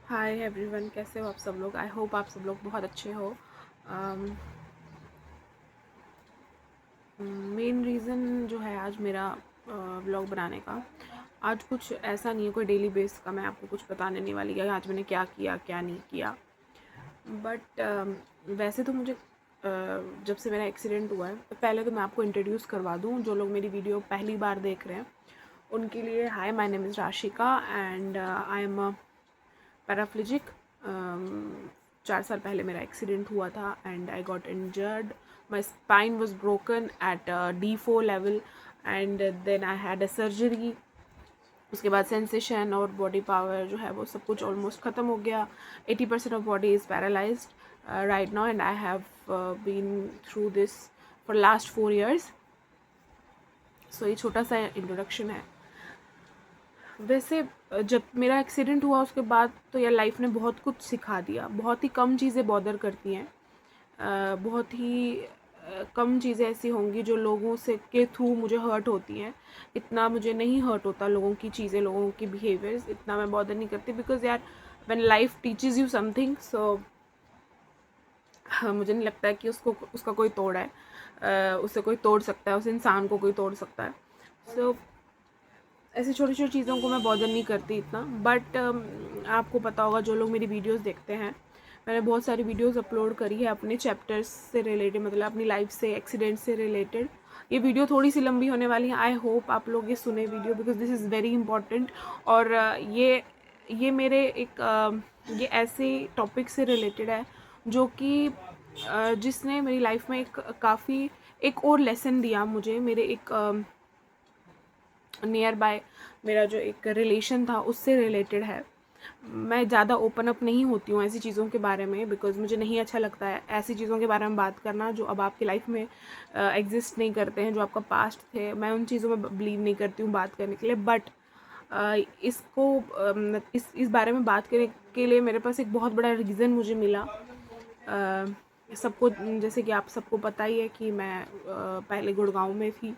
Hi everyone, कैसे हो आप सब लोग। आई होप आप सब लोग बहुत अच्छे हो। मेन रीज़न जो है आज मेरा व्लॉग बनाने का, आज कुछ ऐसा नहीं है कोई डेली बेस का मैं आपको कुछ बताने नहीं वाली है आज मैंने क्या किया क्या नहीं किया। बट वैसे तो मुझे जब से मेरा एक्सीडेंट हुआ है, तो पहले तो मैं आपको इंट्रोड्यूस करवा दूँ। जो लोग मेरी वीडियो पहली बार देख रहे हैं उनके लिए, hi, my name is Rashika and I am paraplegic. 4 साल पहले मेरा एक्सीडेंट हुआ था and I got injured. My spine was broken at D4 level and then I had a surgery. उसके बाद सेंसेशन और बॉडी पावर जो है वो सब कुछ ऑलमोस्ट ख़त्म हो गया। 80% of body is paralysed right now and I have been through this for last 4 years। So ये छोटा सा इंट्रोडक्शन है। वैसे जब मेरा एक्सीडेंट हुआ उसके बाद तो यार लाइफ ने बहुत कुछ सिखा दिया। बहुत ही कम चीज़ें बॉदर करती हैं। बहुत ही कम चीज़ें ऐसी होंगी जो लोगों से के थ्रू मुझे हर्ट होती हैं। इतना मुझे नहीं हर्ट होता लोगों की चीज़ें, लोगों की बिहेवियर्स, इतना मैं बॉदर नहीं करती। बिकॉज यार when life teaches you something, so मुझे नहीं लगता है कि उसका कोई तोड़ है। उसे कोई तोड़ सकता है, उस इंसान को कोई तोड़ सकता है। सो ऐसी छोटी छोटी चीज़ों को मैं बॉदर नहीं करती इतना। बट आपको पता होगा, जो लोग मेरी वीडियोस देखते हैं, मैंने बहुत सारी वीडियोस अपलोड करी है अपने चैप्टर्स से रिलेटेड, मतलब अपनी लाइफ से, एक्सीडेंट से रिलेटेड। ये वीडियो थोड़ी सी लंबी होने वाली है। आई होप आप लोग ये सुने video, because this is very important. और ये मेरे ये ऐसे टॉपिक से रिलेटेड है जो कि जिसने मेरी लाइफ में काफ़ी एक और लेसन दिया मुझे। मेरे एक नियर बाय मेरा जो एक रिलेशन था उससे रिलेटेड है। मैं ज़्यादा ओपन अप नहीं होती हूँ ऐसी चीज़ों के बारे में, बिकॉज मुझे नहीं अच्छा लगता है ऐसी चीज़ों के बारे में बात करना जो अब आपकी लाइफ में एग्जिस्ट नहीं करते हैं, जो आपका पास्ट थे। मैं उन चीज़ों में बिलीव नहीं करती हूँ बात करने के लिए। बट इसको इस बारे में बात करने के लिए मेरे पास एक बहुत बड़ा रीज़न मुझे मिला। सबको, जैसे कि आप सबको पता ही है कि मैं पहले गुड़गांव में थी।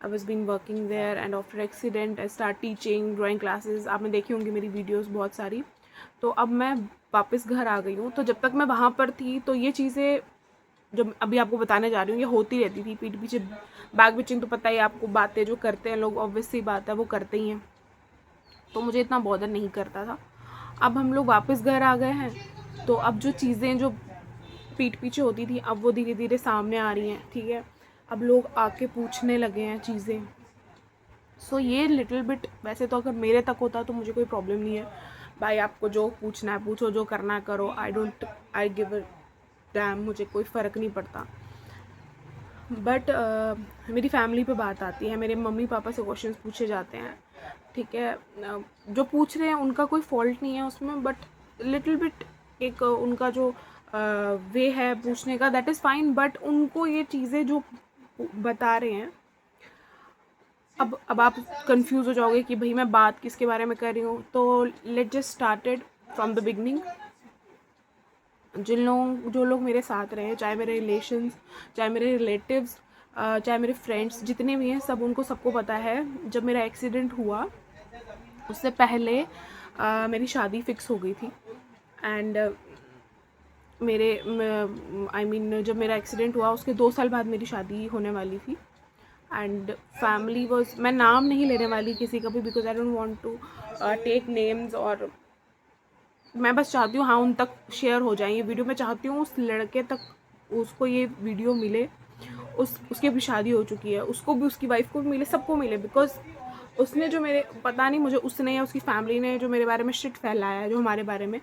I was been working there and after accident I start teaching drawing classes. आपने देखी होंगी मेरी वीडियोस बहुत सारी। तो अब मैं वापस घर आ गई हूँ। तो जब तक मैं वहाँ पर थी तो ये चीज़ें जो अभी आपको बताने जा रही हूँ ये होती रहती थी पीठ पीछे। बैक बिचिंग तो पता ही आपको, बातें जो करते हैं लोग, ऑब्वियसली बात है वो करते ही हैं। तो मुझे इतना बॉदर नहीं करता था। अब हम लोग वापस घर आ गए हैं, तो अब जो चीज़ें जो पीठ पीछे होती थी अब वो धीरे धीरे सामने आ रही हैं। ठीक है, अब लोग आके पूछने लगे हैं चीज़ें। सो ये लिटिल बिट, वैसे तो अगर मेरे तक होता तो मुझे कोई प्रॉब्लम नहीं है भाई, आपको जो पूछना है पूछो, जो करना है करो। आई गिव अ डैम, मुझे कोई फ़र्क नहीं पड़ता। बट मेरी फैमिली पे बात आती है, मेरे मम्मी पापा से क्वेश्चंस पूछे जाते हैं। ठीक है, जो पूछ रहे हैं उनका कोई फॉल्ट नहीं है उसमें, बट लिटिल बिट एक उनका जो वे है पूछने का, दैट इज़ फाइन। बट उनको ये चीज़ें जो बता रहे हैं, अब आप कंफ्यूज हो जाओगे कि भाई मैं बात किसके बारे में कर रही हूँ। तो let just started from the beginning. जो लोग मेरे साथ रहे, चाहे मेरे रिलेशंस, चाहे मेरे रिलेटिव्स, चाहे मेरे फ्रेंड्स, जितने भी हैं, सब उनको सबको पता है जब मेरा एक्सीडेंट हुआ उससे पहले मेरी शादी फिक्स हो गई थी। एंड मेरे आई मीन जब मेरा एक्सीडेंट हुआ उसके 2 साल बाद मेरी शादी होने वाली थी। एंड फैमिली वॉज, मैं नाम नहीं लेने वाली किसी का भी, because I don't want to take names. और मैं बस चाहती हूँ हाँ उन तक शेयर हो जाए ये वीडियो। मैं चाहती हूँ उस लड़के तक उसको ये वीडियो मिले। उसकी भी शादी हो चुकी है, उसको भी, उसकी वाइफ को भी मिले, सबको मिले। बिकॉज उसने जो मेरे, पता नहीं मुझे उसने या उसकी फैमिली ने जो मेरे बारे में शिट फैलाया है जो हमारे बारे में,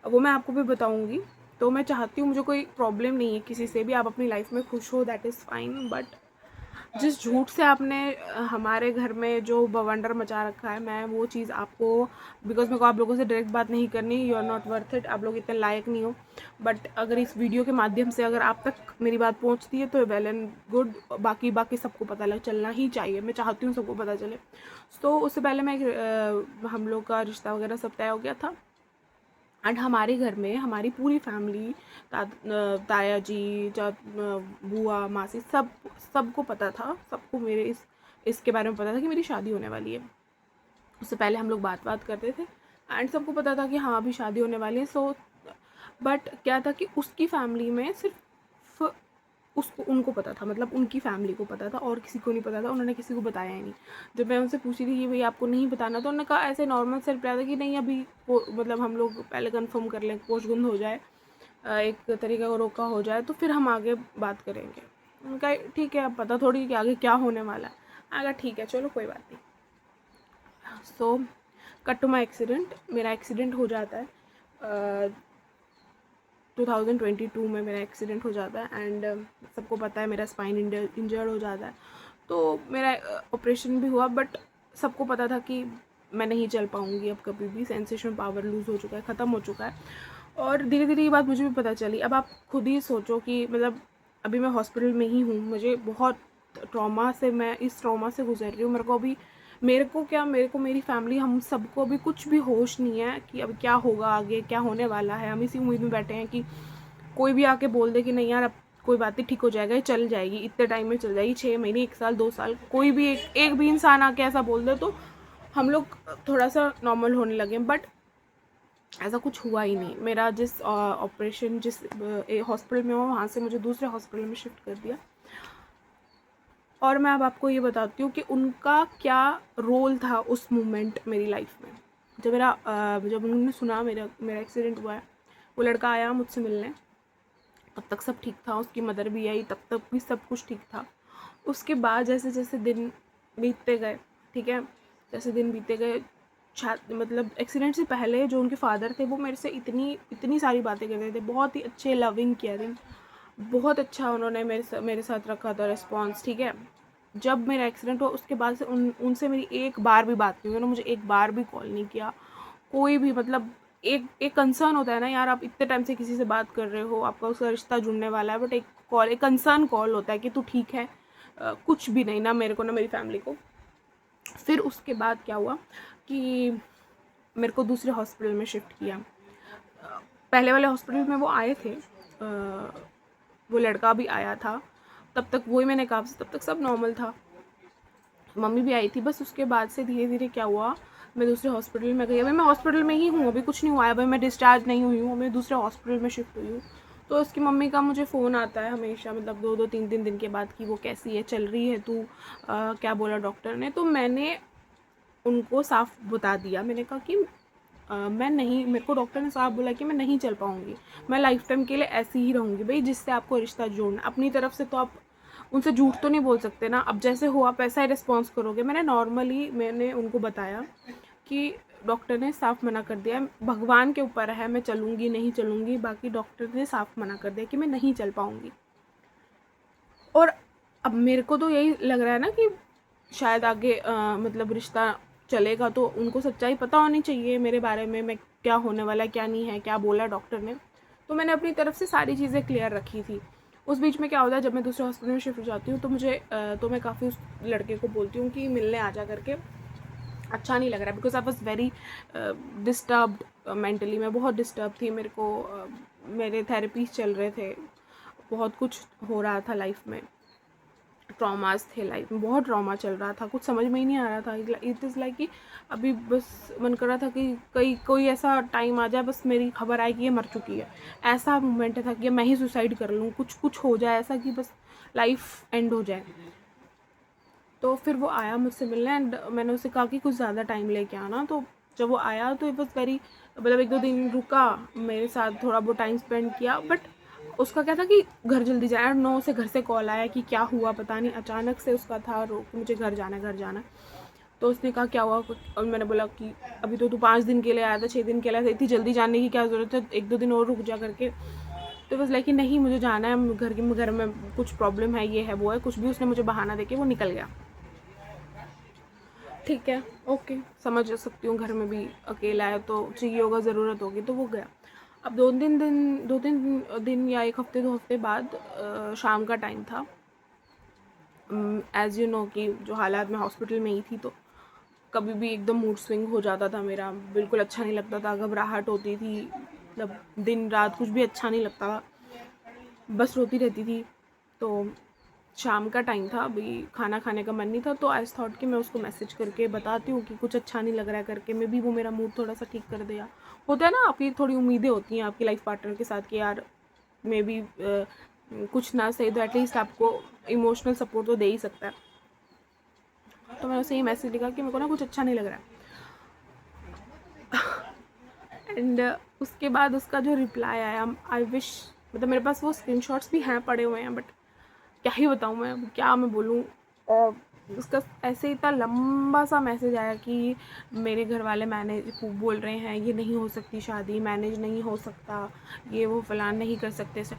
वो मैं आपको भी बताऊँगी। तो मैं चाहती हूँ, मुझे कोई प्रॉब्लम नहीं है किसी से भी, आप अपनी लाइफ में खुश हो, दैट इज़ फाइन। बट जिस झूठ से आपने हमारे घर में जो बवंडर मचा रखा है, मैं वो चीज़ आपको, बिकॉज मेरे को आप लोगों से डायरेक्ट बात नहीं करनी, you are not worth it, आप लोग इतने लायक नहीं हो। बट अगर इस वीडियो के माध्यम से अगर आप तक मेरी बात पहुंचती है तो वेल एंड गुड। बाकी सबको पता लग चलना ही चाहिए, मैं चाहती हूँ सबको पता चले। तो उससे पहले मैं हम लोग का रिश्ता वगैरह सब तय हो गया था। एंड हमारे घर में हमारी पूरी फैमिली, ताया जी, बुआ, मासी, सबको पता था, सबको मेरे इसके बारे में पता था कि मेरी शादी होने वाली है। उससे पहले हम लोग बात करते थे, एंड सबको पता था कि हाँ अभी शादी होने वाली है। सो बट क्या था कि उसकी फैमिली में सिर्फ उसको उनको पता था, मतलब उनकी फैमिली को पता था और किसी को नहीं पता था। उन्होंने किसी को बताया ही नहीं। जब मैं उनसे पूछी थी कि भाई आपको नहीं बताना, तो उन्होंने कहा ऐसे नॉर्मल से रिप्लाई था कि नहीं अभी मतलब हम लोग पहले कंफर्म कर लें, पोस्टगुंद हो जाए, एक तरीके का रोका हो जाए, तो फिर हम आगे बात करेंगे। उनका ठीक है, अब पता थोड़ी कि आगे क्या होने वाला है। आगे ठीक है चलो कोई बात नहीं। So cut to my accident. मेरा एक्सीडेंट हो जाता है 2022 में मेरा एक्सीडेंट हो जाता है। एंड सबको पता है मेरा स्पाइन इंजर्ड हो जाता है। तो मेरा ऑपरेशन भी हुआ, बट सबको पता था कि मैं नहीं चल पाऊँगी अब कभी भी। सेंसेशन पावर लूज़ हो चुका है, ख़त्म हो चुका है। और धीरे धीरे ये बात मुझे भी पता चली। अब आप खुद ही सोचो कि मतलब अभी मैं हॉस्पिटल में ही हूँ, मुझे बहुत ट्रॉमा से, मैं इस ट्रॉमा से गुजर रही हूँ। मेरे को क्या, मेरे को मेरी फैमिली, हम सबको अभी कुछ भी होश नहीं है कि अब क्या होगा, आगे क्या होने वाला है। हम इसी उम्मीद में बैठे हैं कि कोई भी आके बोल दे कि नहीं यार अब कोई बात नहीं, ठीक हो जाएगा, ये चल जाएगी, इतने टाइम में चल जाएगी, 6 महीने, 1 साल, 2 साल, कोई भी एक भी इंसान आके ऐसा बोल दे तो हम लोग थोड़ा सा नॉर्मल होने लगे। बट ऐसा कुछ हुआ ही नहीं। मेरा जिस ऑपरेशन जिस हॉस्पिटल में हुआ, वहाँ से मुझे दूसरे हॉस्पिटल में शिफ्ट कर दिया। और मैं अब आपको ये बताती हूँ कि उनका क्या रोल था उस मोमेंट मेरी लाइफ में। जब उन्होंने सुना मेरा एक्सीडेंट हुआ है, वो लड़का आया मुझसे मिलने, तब तक सब ठीक था। उसकी मदर भी आई, तब तक भी सब कुछ ठीक था। उसके बाद जैसे जैसे दिन बीतते गए, ठीक है, जैसे दिन बीतते गए, मतलब एक्सीडेंट से पहले जो उनके फादर थे वो मेरे से इतनी सारी बातें करते थे, बहुत ही अच्छे, लविंग, केयरिंग, बहुत अच्छा उन्होंने मेरे साथ रखा था रिस्पॉन्स, ठीक है। जब मेरा एक्सीडेंट हुआ उसके बाद से उनसे मेरी एक बार भी बात नहीं हुई। उन्होंने मुझे एक बार भी कॉल नहीं किया, कोई भी, मतलब एक कंसर्न होता है ना यार, आप इतने टाइम से किसी से बात कर रहे हो, आपका उसका रिश्ता जुड़ने वाला है, बट एक कंसर्न कॉल होता है कि तू ठीक है। कुछ भी नहीं, ना मेरे को ना मेरी फैमिली को। फिर उसके बाद क्या हुआ कि मेरे को दूसरे हॉस्पिटल में शिफ्ट किया। पहले वाले हॉस्पिटल में वो आए थे, वो लड़का भी आया था, तब तक वही मैंने कहा, तब तक सब नॉर्मल था, मम्मी भी आई थी। बस उसके बाद से धीरे धीरे क्या हुआ, मैं दूसरे हॉस्पिटल में गई। अभी मैं हॉस्पिटल में ही हूँ, अभी कुछ नहीं हुआ है, अभी मैं डिस्चार्ज नहीं हुई हूँ, मैं दूसरे हॉस्पिटल में शिफ्ट हुई हूँ। तो उसकी मम्मी का मुझे फ़ोन आता है हमेशा, मतलब 2-2 3-3 दिन के बाद, कि वो कैसी है, चल रही है तू, क्या बोला डॉक्टर ने। तो मैंने उनको साफ बता दिया, मैंने कहा कि मैं नहीं, मेरे को डॉक्टर ने साफ बोला कि मैं नहीं चल पाऊँगी, मैं लाइफ टाइम के लिए ऐसी ही रहूँगी। भाई जिससे आपको रिश्ता जोड़ना, अपनी तरफ से तो आप उनसे झूठ तो नहीं बोल सकते ना। अब जैसे हो आप ऐसा ही रिस्पॉन्स करोगे। मैंने उनको बताया कि डॉक्टर ने साफ मना कर दिया, भगवान के ऊपर है, मैं चलूँगी नहीं चलूँगी, बाकी डॉक्टर ने साफ मना कर दिया कि मैं नहीं चल पाऊँगी। और अब मेरे को तो यही लग रहा है ना कि शायद आगे मतलब रिश्ता चलेगा, तो उनको सच्चाई पता होनी चाहिए मेरे बारे में, मैं क्या होने वाला है, क्या नहीं है, क्या बोला डॉक्टर ने। तो मैंने अपनी तरफ से सारी चीज़ें क्लियर रखी थी। उस बीच में क्या होता है, जब मैं दूसरे हॉस्पिटल में शिफ्ट हो जाती हूँ तो मैं काफ़ी उस लड़के को बोलती हूँ कि मिलने आ जा करके, अच्छा नहीं लग रहा है, because I was very disturbed mentally. मैं बहुत डिस्टर्ब थी, मेरे को मेरे थेरेपीज चल रहे थे, बहुत कुछ हो रहा था लाइफ में, ट्रॉमास थे लाइफ में, बहुत ट्रॉमा चल रहा था, कुछ समझ में ही नहीं आ रहा था। इट इज़ लाइक कि अभी बस मन कर रहा था कि कोई ऐसा टाइम आ जाए, बस मेरी खबर आए कि ये मर चुकी है। ऐसा मोमेंट था कि मैं ही सुसाइड कर लूँ, कुछ हो जाए ऐसा कि बस लाइफ एंड हो जाए। तो फिर वो आया मुझसे मिलने, एंड मैंने उसे कहा कि कुछ ज़्यादा टाइम लेके आना। तो जब वो आया तो इट वॉज वेरी, मतलब 1-2 दिन रुका मेरे साथ, थोड़ा बहुत टाइम स्पेंड किया। बट उसका क्या था कि घर जल्दी जाना, 9 से घर से कॉल आया कि क्या हुआ पता नहीं, अचानक से उसका था कि मुझे घर जाना है, घर जाना है। तो उसने कहा क्या हुआ, और मैंने बोला कि अभी तो तू 5 दिन के लिए आया था, 6 दिन के लिए आया था, इतनी जल्दी जाने की क्या ज़रूरत है, 1-2 दिन और रुक जा करके। तो बस लाइक नहीं मुझे जाना है, घर में कुछ प्रॉब्लम है, ये है वो है, कुछ भी उसने मुझे बहाना देके वो निकल गया। ठीक है, ओके, समझ सकती हूँ, घर में भी अकेला है तो चाहिए होगा, ज़रूरत होगी, तो वो गया। अब 2-3 दिन या 1 हफ्ते 2 हफ्ते बाद शाम का टाइम था। एज़ यू नो कि जो हालात, मैं हॉस्पिटल में ही थी, तो कभी भी एकदम मूड स्विंग हो जाता था मेरा, बिल्कुल अच्छा नहीं लगता था, घबराहट होती थी, मतलब दिन रात कुछ भी अच्छा नहीं लगता था, बस रोती रहती थी। तो शाम का टाइम था, अभी खाना खाने का मन नहीं था, तो आई थॉट कि मैं उसको मैसेज करके बताती हूँ कि कुछ अच्छा नहीं लग रहा है करके, मे बी वो मेरा मूड थोड़ा सा ठीक कर देगा। होता है ना, आपकी थोड़ी उम्मीदें होती हैं आपकी लाइफ पार्टनर के साथ कि यार मे बी कुछ ना सही तो एटलीस्ट आपको इमोशनल सपोर्ट तो दे ही सकता है। तो मैंने उसे ये मैसेज लिखा कि मेरे को ना कुछ अच्छा नहीं लग रहा है। एंड उसके बाद उसका जो रिप्लाई आया, आई विश, मतलब मेरे पास वो स्क्रीनशॉट्स भी हैं पड़े हुए हैं, बट क्या ही बताऊँ मैं, क्या मैं बोलूँ। और उसका ऐसे इतना लंबा सा मैसेज आया कि मेरे घर वाले मैनेज बोल रहे हैं ये नहीं हो सकती शादी, मैनेज नहीं हो सकता, ये वो फलान नहीं कर सकते सर।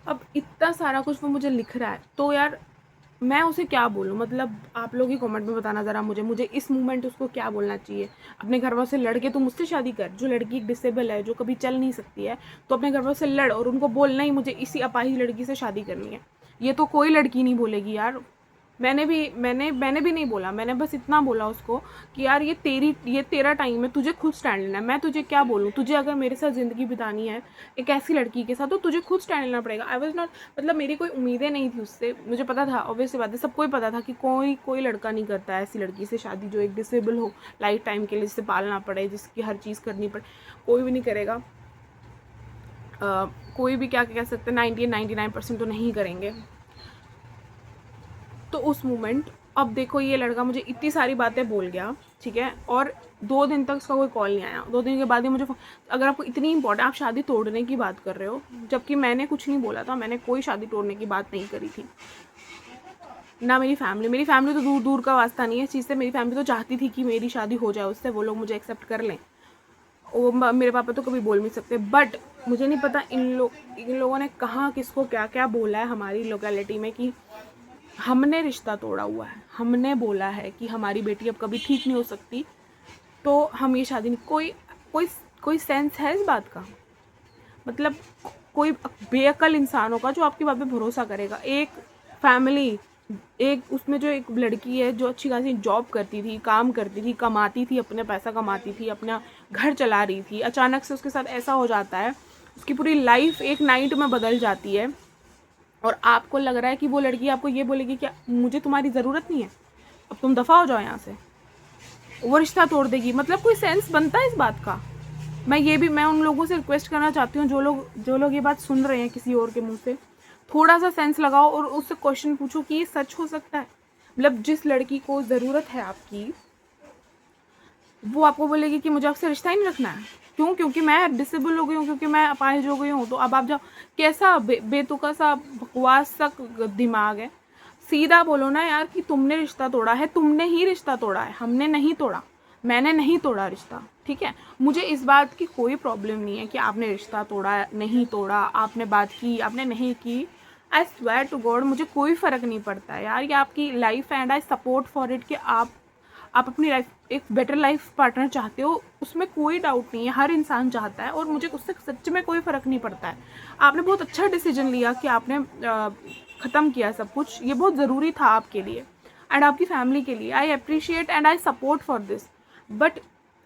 अब इतना सारा कुछ वो मुझे लिख रहा है, तो यार मैं उसे क्या बोलूँ। मतलब आप लोग ही कमेंट में बताना ज़रा मुझे इस मोमेंट उसको क्या बोलना चाहिए। अपने घर वालों से लड़ के तू मुझसे शादी कर, जो लड़की डिसेबल है, जो कभी चल नहीं सकती है, तो अपने घर वालों से लड़ और उनको बोलना ही मुझे इसी अपाहिज लड़की से शादी करनी है। ये तो कोई लड़की नहीं बोलेगी यार। मैंने भी नहीं बोला, मैंने बस इतना बोला उसको कि यार ये तेरा टाइम है, तुझे खुद स्टैंड लेना है। मैं तुझे क्या बोलूँ, तुझे अगर मेरे साथ ज़िंदगी बितानी है एक ऐसी लड़की के साथ, तो तुझे खुद स्टैंड लेना पड़ेगा। आई वॉज नॉट, मतलब मेरी कोई उम्मीदें नहीं थी उससे, मुझे पता था, ऑब्वियसली बात है, सबको ही पता था कि कोई लड़का नहीं करता है ऐसी लड़की से शादी जो एक डिसेबल हो लाइफ टाइम के लिए, जिससे पालना पड़े, जिसकी हर चीज़ करनी पड़े, कोई भी नहीं करेगा। कोई भी क्या कह सकते हैं, 99% तो नहीं करेंगे। तो उस मोमेंट, अब देखो ये लड़का मुझे इतनी सारी बातें बोल गया, ठीक है, और 2 दिन तक उसका कोई कॉल नहीं आया। 2 दिन के बाद ही मुझे, अगर आपको इतनी इंपॉर्टेंट, आप शादी तोड़ने की बात कर रहे हो, जबकि मैंने कुछ नहीं बोला था, मैंने कोई शादी तोड़ने की बात नहीं करी थी ना। मेरी फैमिली तो दूर दूर का वास्ता नहीं है इस चीज़ से। मेरी फैमिली तो चाहती थी कि मेरी शादी हो जाए उससे, वो लोग मुझे एक्सेप्ट कर लें, वो मेरे पापा तो कभी बोल नहीं सकते। बट मुझे नहीं पता इन लोगों ने कहाँ किसको क्या क्या बोला है हमारी लोकेलिटी में कि हमने रिश्ता तोड़ा हुआ है, हमने बोला है कि हमारी बेटी अब कभी ठीक नहीं हो सकती, तो हम ये शादी नहीं। कोई सेंस है इस बात का? मतलब कोई बेअक्ल इंसान होगा जो आपकी बात पे भरोसा करेगा। एक फैमिली, एक उसमें जो एक लड़की है जो अच्छी खासी जॉब करती थी, काम करती थी, कमाती थी, अपने पैसा कमाती थी, अपना घर चला रही थी, अचानक से उसके साथ ऐसा हो जाता है, उसकी पूरी लाइफ एक नाइट में बदल जाती है, और आपको लग रहा है कि वो लड़की आपको ये बोलेगी कि मुझे तुम्हारी ज़रूरत नहीं है, अब तुम दफ़ा हो जाओ यहाँ से, वो रिश्ता तोड़ देगी। मतलब कोई सेंस बनता है इस बात का? मैं उन लोगों से रिक्वेस्ट करना चाहती हूँ जो लोग ये बात सुन रहे हैं किसी और के मुंह से, थोड़ा सा सेंस लगाओ और उससे क्वेश्चन पूछो कि ये सच हो सकता है? मतलब जिस लड़की को ज़रूरत है आपकी, वो आपको बोलेगी कि मुझे आपसे रिश्ता ही नहीं रखना है। क्यों? क्योंकि मैं डिसेबल हो गई हूँ, क्योंकि मैं अपाहिज हो गई हूँ। तो अब आप जाओ, कैसा बेतुका सा बकवास सा दिमाग है। सीधा बोलो ना यार कि तुमने रिश्ता तोड़ा है, तुमने ही रिश्ता तोड़ा है, हमने नहीं तोड़ा, मैंने नहीं तोड़ा रिश्ता, ठीक है। मुझे इस बात की कोई प्रॉब्लम नहीं है कि आपने रिश्ता तोड़ा नहीं तोड़ा, आपने बात की आपने नहीं की। आई स्वेयर टू गॉड मुझे कोई फ़र्क नहीं पड़ता है यार, ये आपकी लाइफ है and I support for it कि आप अपनी लाइफ, एक बेटर लाइफ पार्टनर चाहते हो, उसमें कोई डाउट नहीं है, हर इंसान चाहता है, और मुझे उससे सच में कोई फ़र्क नहीं पड़ता है। आपने बहुत अच्छा डिसीजन लिया कि आपने ख़त्म किया सब कुछ, ये बहुत ज़रूरी था आपके लिए एंड आपकी फैमिली के लिए। I appreciate and I support for this. But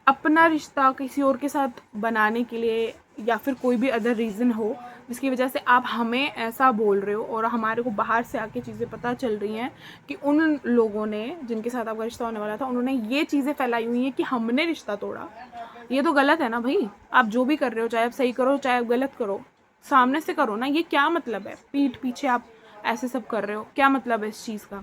अपना रिश्ता किसी और के साथ बनाने के लिए, या फिर कोई भी अदर रीज़न हो जिसकी वजह से आप हमें ऐसा बोल रहे हो, और हमारे को बाहर से आके चीज़ें पता चल रही हैं कि उन लोगों ने जिनके साथ आपका रिश्ता होने वाला था, उन्होंने ये चीज़ें फैलाई हुई हैं कि हमने रिश्ता तोड़ा, ये तो गलत है ना भाई। आप जो भी कर रहे हो, चाहे आप सही करो चाहे आप गलत करो, सामने से करो ना। ये क्या मतलब है पीठ पीछे आप ऐसे सब कर रहे हो? क्या मतलब है इस चीज़ का?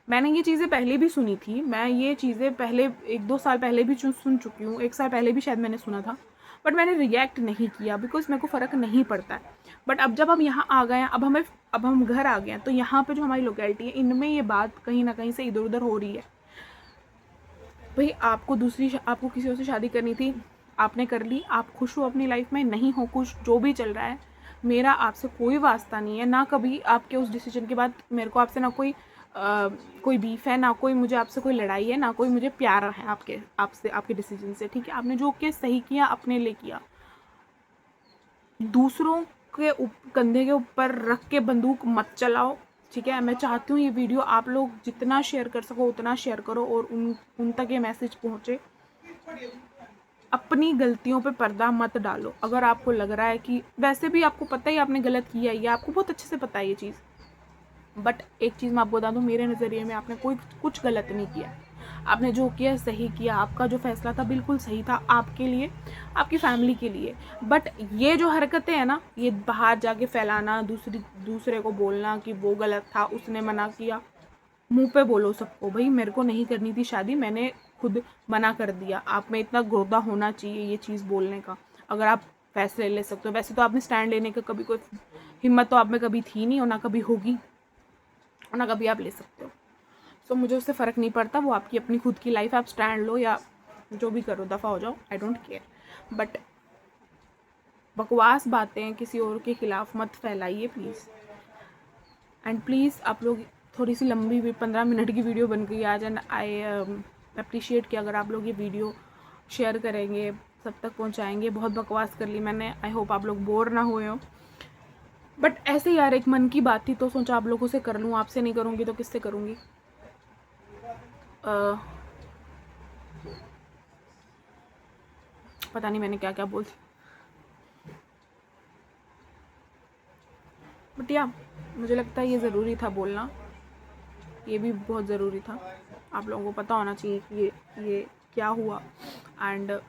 मैंने ये चीज़ें पहले भी सुनी थी, मैं ये चीज़ें पहले 1-2 साल पहले भी सुन चुकी हूँ, 1 साल पहले भी शायद मैंने सुना था, बट मैंने रिएक्ट नहीं किया बिकॉज मेरे को फ़र्क नहीं पड़ता है। बट अब जब हम यहाँ आ गए हैं, अब हम घर आ गए हैं, तो यहाँ पे जो हमारी लोकेलिटी है, इनमें ये बात कहीं ना कहीं से इधर उधर हो रही है। भाई आपको किसी और से शादी करनी थी, आपने कर ली, आप खुश हो अपनी लाइफ में, नहीं हो खुश, जो भी चल रहा है, मेरा आपसे कोई वास्ता नहीं है। ना कभी आपके उस डिसीजन के बाद मेरे को आपसे ना कोई बीफ है, ना कोई मुझे आपसे कोई लड़ाई है, ना कोई मुझे प्यार है आपके डिसीजन से, ठीक है। आपने जो किया सही किया, अपने लिए किया। दूसरों के कंधे के ऊपर रख के बंदूक मत चलाओ, ठीक है। मैं चाहती हूँ ये वीडियो आप लोग जितना शेयर कर सको उतना शेयर करो, और उन तक ये मैसेज पहुँचे। अपनी गलतियों पे पर्दा मत डालो। अगर आपको लग रहा है कि वैसे भी आपको पता ही आपने गलत किया है, ये आपको बहुत अच्छे से पता है ये चीज़, बट एक चीज़ मैं आपको बता दूँ, मेरे नज़रिए में आपने कुछ गलत नहीं किया। आपने जो किया सही किया, आपका जो फैसला था बिल्कुल सही था, आपके लिए, आपकी फैमिली के लिए। बट ये जो हरकतें हैं ना, ये बाहर जाके फैलाना, दूसरे को बोलना कि वो गलत था, उसने मना किया, मुंह पे बोलो सबको, भाई मेरे को नहीं करनी थी शादी, मैंने खुद मना कर दिया। आप में इतना गुर्दा होना चाहिए ये चीज़ बोलने का, अगर आप फैसले ले सकते हो। वैसे तो आपने स्टैंड लेने का कभी कोई हिम्मत तो आप में कभी थी नहीं, और ना कभी होगी, और ना कभी आप ले सकते हो। सो मुझे उससे फ़र्क नहीं पड़ता, वो आपकी अपनी खुद की लाइफ, आप स्टैंड लो या जो भी करो, दफ़ा हो जाओ, आई डोंट केयर। बट बकवास बातें किसी और के ख़िलाफ़ मत फैलाइए प्लीज़। एंड प्लीज़ आप लोग, थोड़ी सी लंबी भी 15 मिनट की वीडियो बन गई आज, एंड आई अप्रिशिएट कि अगर आप लोग ये वीडियो शेयर करेंगे, सब तक पहुंचाएंगे। बहुत बकवास कर ली मैंने, आई होप आप लोग बोर ना हुए हो। बट ऐसे यार, एक मन की बात थी तो सोचा आप लोगों से कर लूँ, आपसे नहीं करूँगी तो किससे करूँगी। पता नहीं मैंने क्या क्या बोल दी, बट या मुझे लगता है ये ज़रूरी था बोलना, ये भी बहुत ज़रूरी था। आप लोगों को पता होना चाहिए कि ये क्या हुआ। एंड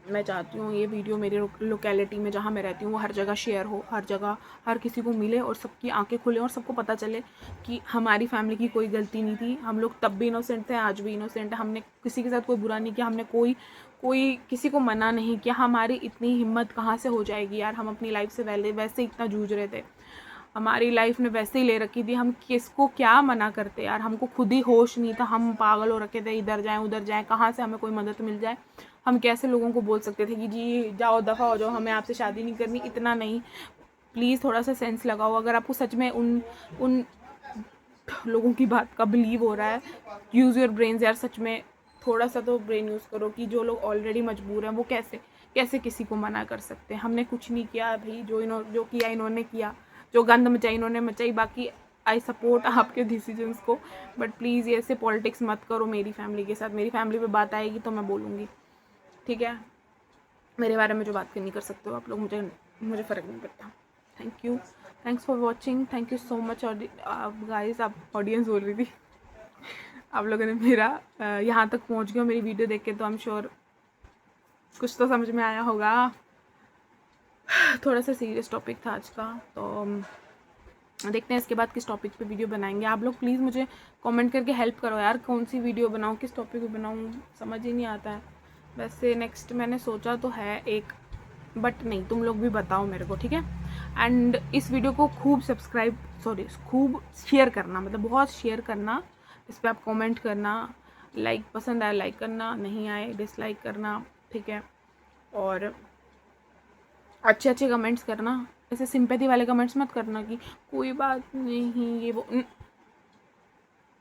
मैं चाहती हूँ ये वीडियो मेरे लोकेलिटी में जहाँ मैं रहती हूँ वो हर जगह शेयर हो, हर जगह हर किसी को मिले, और सबकी आंखें खुले और सबको पता चले कि हमारी फैमिली की कोई गलती नहीं थी। हम लोग तब भी इनोसेंट थे, आज भी इनोसेंट है। हमने किसी के साथ कोई बुरा नहीं किया, हमने कोई किसी को मना नहीं किया। हमारी इतनी हिम्मत कहाँ से हो जाएगी यार, हम अपनी लाइफ से वैसे इतना जूझ रहे थे, हमारी लाइफ ने वैसे ही ले रखी थी, हम किसको क्या मना करते यार। हमको खुद ही होश नहीं था, हम पागल हो रखे थे, इधर जाएं उधर जाएं, कहाँ से हमें कोई मदद मिल जाए। हम कैसे लोगों को बोल सकते थे कि जी जाओ दफ़ा हो जाओ, हमें आपसे शादी नहीं करनी। इतना नहीं, प्लीज़ थोड़ा सा सेंस लगाओ। अगर आपको सच में उन लोगों की बात का बिलीव हो रहा है, यूज़ योर ब्रेन्स यार, सच में थोड़ा सा तो ब्रेन यूज़ करो कि जो लोग ऑलरेडी मजबूर हैं वो कैसे किसी को मना कर सकते हैं। हमने कुछ नहीं किया भाई, जो किया इन्होंने किया, जो गंद मचाई इन्होंने मचाई। बाकी आई सपोर्ट आपके डिसीजंस को, बट प्लीज़ ये ऐसे पॉलिटिक्स मत करो मेरी फैमिली के साथ। मेरी फैमिली पे बात आएगी तो मैं बोलूँगी, ठीक है। मेरे बारे में जो बात करनी कर सकते हो आप लोग, मुझे फ़र्क नहीं पड़ता। Thank you, thanks for watching, thank you so much. और गाइस, आप ऑडियंस बोल रही थी, आप लोगों ने मेरा यहाँ तक पहुँच गया मेरी वीडियो देख के, तो आई एम श्योर कुछ तो समझ में आया होगा। थोड़ा सा सीरियस टॉपिक था आज का, तो देखते हैं इसके बाद किस टॉपिक पे वीडियो बनाएंगे। आप लोग प्लीज़ मुझे कमेंट करके हेल्प करो यार, कौन सी वीडियो बनाऊँ, किस टॉपिक पे बनाऊँ, समझ ही नहीं आता है। वैसे नेक्स्ट मैंने सोचा तो है एक, बट नहीं, तुम लोग भी बताओ मेरे को, ठीक है। एंड इस वीडियो को खूब शेयर करना, मतलब बहुत शेयर करना। इस पर आप कमेंट करना, लाइक पसंद आए लाइक करना, नहीं आए डिसलाइक करना, ठीक है। और अच्छे कमेंट्स करना, ऐसे सिंपैथी वाले कमेंट्स मत करना कि कोई बात नहीं ये वो।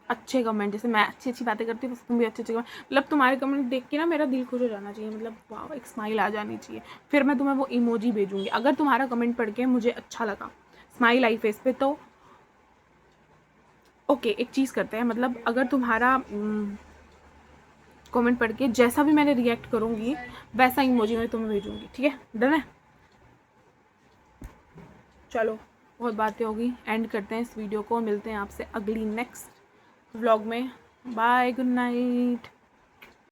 अच्छे कमेंट, जैसे मैं अच्छी बातें करती हूँ, तुम भी अच्छे कमेंट, मतलब तुम्हारे कमेंट देख के ना मेरा दिल खुश हो जाना चाहिए, मतलब वाह, एक स्माइल आ जानी चाहिए, फिर मैं तुम्हें वो इमोजी भेजूंगी। अगर तुम्हारा कमेंट पढ़ के मुझे अच्छा लगा, स्माइल आई फेस पे, तो ओके, एक चीज़ करते हैं, मतलब अगर तुम्हारा कमेंट पढ़ के जैसा भी मैंने रिएक्ट करूँगी वैसा इमोजी मैं तुम्हें भेजूँगी, ठीक है, डन है। चलो, बहुत बातें होगी, एंड करते हैं इस वीडियो को, मिलते हैं आपसे अगली नेक्स्ट व्लॉग में। Bye, good night.